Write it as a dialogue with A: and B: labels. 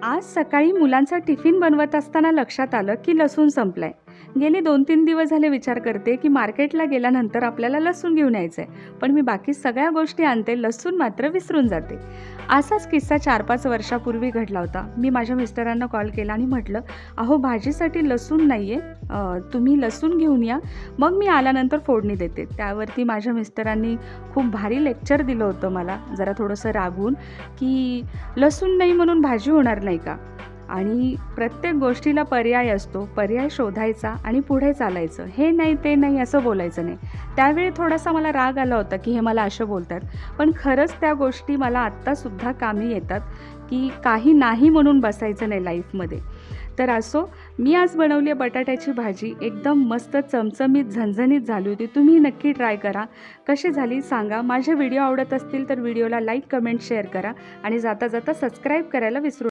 A: आज सकाळी मुलांचा टिफिन बनवत असताना लक्षात आलं की लसूण संपलाय. गेले 2-3 दिवस झाले विचार करते की मार्केटला गेल्यानंतर आपल्याला लसूण घेऊन यायचंय. पण मी बाकी सगळ्या गोष्टी आणते, लसूण मात्र विसरून जाते. असाच किस्सा 4-5 वर्षापूर्वी घडला होता. मी माझ्या मिस्टरांना कॉल केला आणि म्हटलं, "अहो भाजीसाठी लसूण नाहीये, तुम्ही लसूण घेऊन या, मग मी आल्यानंतर फोडणी देते." त्यावरती माझ्या मिस्टरांनी खूप भारी लेक्चर दिलं होतं मला, जरा थोडंसं रागवून, की "लसूण नाही म्हणून भाजी होणार नाही का?" आणि प्रत्येक गोष्टीला पर्याय असतो, पर्याय शोधायचा आणि पुढे चालायचं. हे नाही, ते नाही असं बोलायचं नाही. त्यावेळी थोडासा मला राग आला होता, की हे मला असं बोलतात. पण खरंच त्या गोष्टी मला आत्तासुद्धा कामी येतात, की काही नाही म्हणून बसायचं नाही लाईफमध्ये. तर असो, मी आज बनवली आहे बटाट्याची भाजी. एकदम मस्त चमचमीत, झणझणीत झाली होती. तुम्ही नक्की ट्राय करा. कशी झाली सांगा. माझे व्हिडिओ आवडत असतील तर व्हिडिओला लाईक, कमेंट, शेअर करा आणि जाता जाता सबस्क्राईब करायला विसरू